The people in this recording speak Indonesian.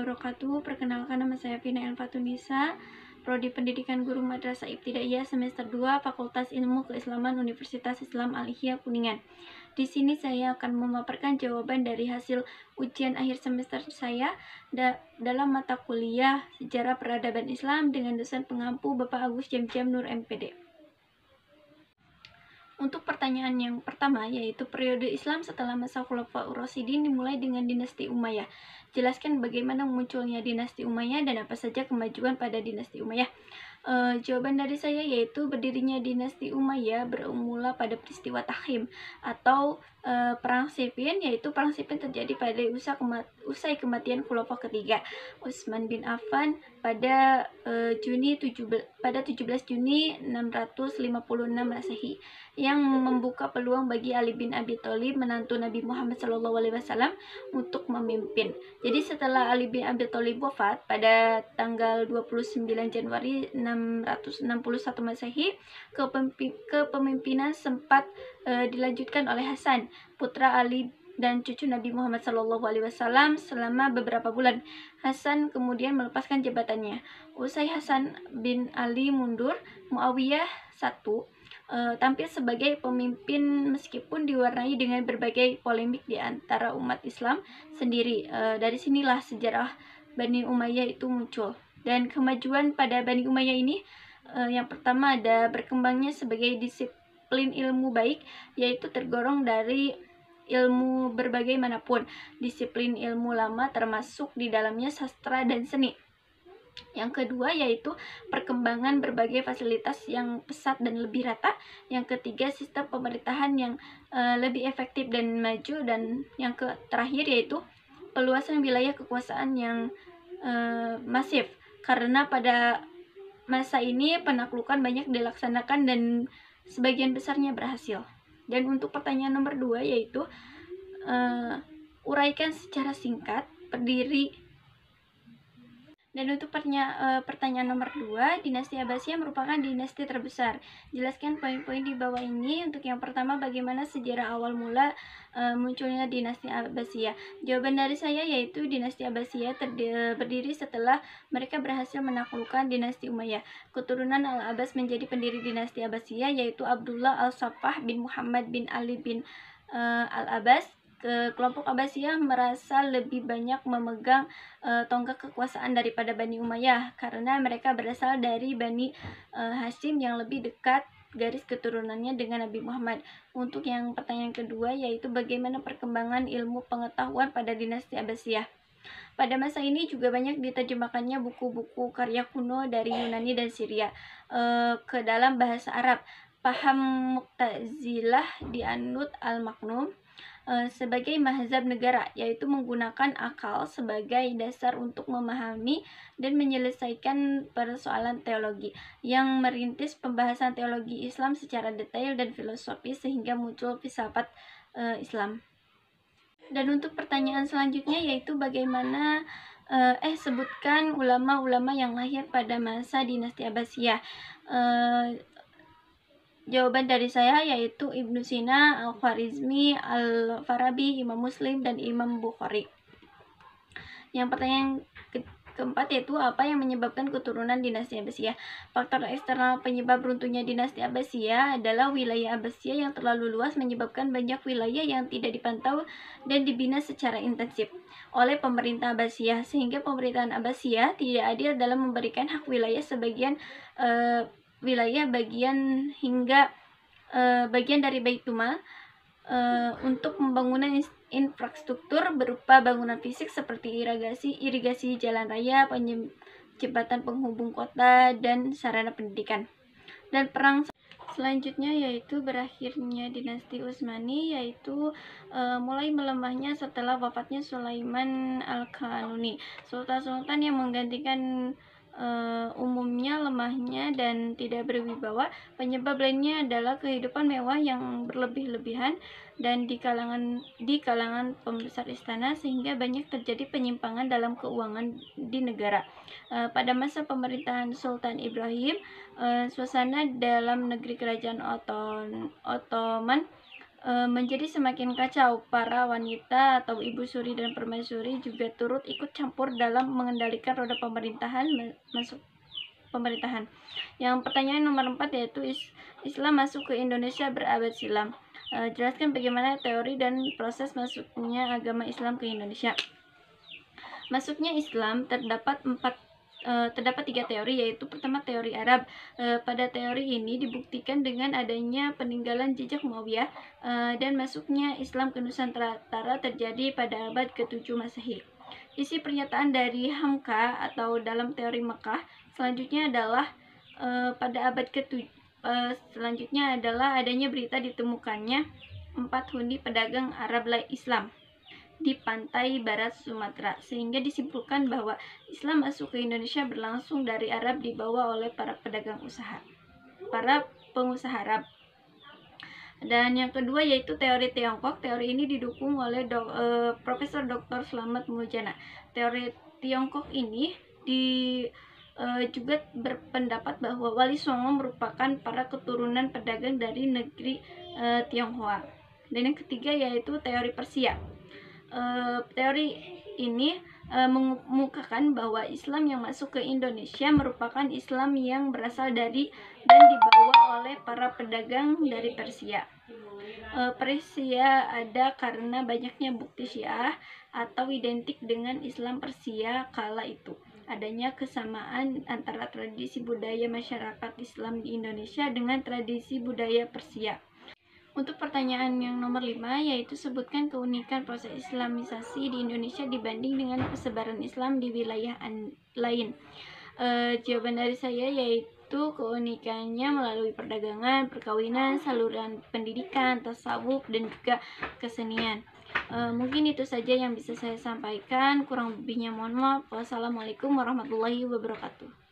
wabarakatuh. Perkenalkan, nama saya Vina Elfatunisa, Prodi Pendidikan Guru Madrasah Ibtidaiyah semester 2 Fakultas Ilmu Keislaman Universitas Islam Al-Ihya Kuningan. Di sini saya akan memaparkan jawaban dari hasil ujian akhir semester saya dalam mata kuliah Sejarah Peradaban Islam dengan dosen pengampu Bapak Agus Jamjam Nur MPD. Untuk pertanyaan yang pertama, yaitu periode Islam setelah masa Khulafaur Rasyidin dimulai dengan dinasti Umayyah. Jelaskan bagaimana munculnya dinasti Umayyah dan apa saja kemajuan pada dinasti Umayyah. Jawaban dari saya yaitu berdirinya dinasti Umayyah bermula pada peristiwa Takhim atau Perang Siffin, yaitu Perang Siffin terjadi pada usai kematian Khulafaur ketiga Utsman bin Affan pada 17 Juni 656 Masehi, yang membuka peluang bagi Ali bin Abi Thalib, menantu Nabi Muhammad SAW, untuk memimpin. Jadi setelah Ali bin Abi Thalib wafat pada tanggal 29 Januari 661 Masehi, kepemimpinan sempat dilanjutkan oleh Hasan, putra Ali dan cucu Nabi Muhammad SAW selama beberapa bulan. Hasan kemudian melepaskan jabatannya. Usai Hasan bin Ali mundur, Muawiyah tampil sebagai pemimpin meskipun diwarnai dengan berbagai polemik di antara umat Islam sendiri. Dari sinilah sejarah Bani Umayyah itu muncul. Dan kemajuan pada Bani Umayyah ini, yang pertama ada berkembangnya sebagai disiplin ilmu baik, yaitu tergolong dari ilmu berbagai manapun. Disiplin ilmu lama termasuk di dalamnya sastra dan seni. Yang kedua yaitu perkembangan berbagai fasilitas yang pesat dan lebih rata. Yang ketiga, sistem pemerintahan yang lebih efektif dan maju. Dan yang terakhir yaitu peluasan wilayah kekuasaan yang masif, karena pada masa ini penaklukan banyak dilaksanakan dan sebagian besarnya berhasil. Dan untuk pertanyaan nomor 2 yaitu uraikan secara singkat pendiri. Dan untuk pertanyaan nomor 2, dinasti Abbasiyah merupakan dinasti terbesar. Jelaskan poin-poin di bawah ini. Untuk yang pertama, bagaimana sejarah awal mula munculnya dinasti Abbasiyah. Jawaban dari saya yaitu dinasti Abbasiyah berdiri setelah mereka berhasil menaklukkan dinasti Umayyah. Keturunan Al-Abbas menjadi pendiri dinasti Abbasiyah yaitu Abdullah Al-Saffah bin Muhammad bin Ali bin Al-Abbas. Kelompok Abbasiyah merasa lebih banyak memegang tonggak kekuasaan daripada Bani Umayyah karena mereka berasal dari Bani Hashim yang lebih dekat garis keturunannya dengan Nabi Muhammad. Untuk yang pertanyaan kedua yaitu bagaimana perkembangan ilmu pengetahuan pada dinasti Abbasiyah. Pada masa ini juga banyak diterjemahkannya buku-buku karya kuno dari Yunani dan Syria ke dalam bahasa Arab. Paham Mu'tazilah dianut Al-Maknum sebagai mazhab negara, yaitu menggunakan akal sebagai dasar untuk memahami dan menyelesaikan persoalan teologi, yang merintis pembahasan teologi Islam secara detail dan filosofis sehingga muncul filsafat Islam. Dan untuk pertanyaan selanjutnya yaitu bagaimana sebutkan ulama-ulama yang lahir pada masa dinasti Abbasiyah. Jawaban dari saya yaitu Ibnu Sina, Al-Khwarizmi, Al-Farabi, Imam Muslim, dan Imam Bukhari. Yang pertanyaan keempat yaitu apa yang menyebabkan keturunan dinasti Abbasiyah. Faktor eksternal penyebab runtuhnya dinasti Abbasiyah adalah wilayah Abbasiyah yang terlalu luas menyebabkan banyak wilayah yang tidak dipantau dan dibina secara intensif oleh pemerintah Abbasiyah, sehingga pemerintahan Abbasiyah tidak adil dalam memberikan hak wilayah sebagian wilayah bagian hingga bagian dari Baitul Mal untuk pembangunan infrastruktur berupa bangunan fisik seperti irigasi jalan raya, jembatan penghubung kota, dan sarana pendidikan. Dan perang selanjutnya yaitu berakhirnya dinasti Utsmani, yaitu mulai melemahnya setelah wafatnya Sulaiman Al-Qanuni. Sultan-sultan yang menggantikan umumnya lemahnya dan tidak berwibawa. Penyebab lainnya adalah kehidupan mewah yang berlebih-lebihan dan di kalangan pembesar istana, sehingga banyak terjadi penyimpangan dalam keuangan di negara. Pada masa pemerintahan Sultan Ibrahim, suasana dalam negeri kerajaan Ottoman menjadi semakin kacau. Para wanita atau ibu suri dan permaisuri juga turut ikut campur dalam mengendalikan roda pemerintahan masuk pemerintahan. Yang pertanyaan nomor 4 yaitu Islam masuk ke Indonesia berabad silam. Jelaskan bagaimana teori dan proses masuknya agama Islam ke Indonesia. Masuknya Islam terdapat tiga teori, yaitu pertama teori Arab. Pada teori ini dibuktikan dengan adanya peninggalan jejak Umayyah dan masuknya Islam ke Nusantara terjadi pada abad ke-7 Masehi. Isi pernyataan dari Hamka atau dalam teori Mekah selanjutnya adalah pada abad ke-7 selanjutnya adalah adanya berita ditemukannya 4 hundi pedagang Arab Islam di pantai barat Sumatera, sehingga disimpulkan bahwa Islam masuk ke Indonesia berlangsung dari Arab dibawa oleh para pengusaha Arab. Dan yang kedua yaitu teori Tiongkok. Teori ini didukung oleh Profesor Dr. Slamet Mujana. Teori Tiongkok ini juga berpendapat bahwa Wali Songo merupakan para keturunan pedagang dari negeri Tionghoa. Dan yang ketiga yaitu teori Persia. Teori ini mengemukakan bahwa Islam yang masuk ke Indonesia merupakan Islam yang berasal dari dan dibawa oleh para pedagang dari Persia. Persia ada karena banyaknya bukti Syiah atau identik dengan Islam Persia kala itu. Adanya kesamaan antara tradisi budaya masyarakat Islam di Indonesia dengan tradisi budaya Persia. Untuk pertanyaan yang nomor 5 yaitu sebutkan keunikan proses Islamisasi di Indonesia dibanding dengan persebaran Islam di wilayah lain. Jawaban dari saya yaitu keunikannya melalui perdagangan, perkawinan, saluran pendidikan, tasawuf, dan juga kesenian. Mungkin itu saja yang bisa saya sampaikan. Kurang lebihnya mohon maaf. Wassalamualaikum warahmatullahi wabarakatuh.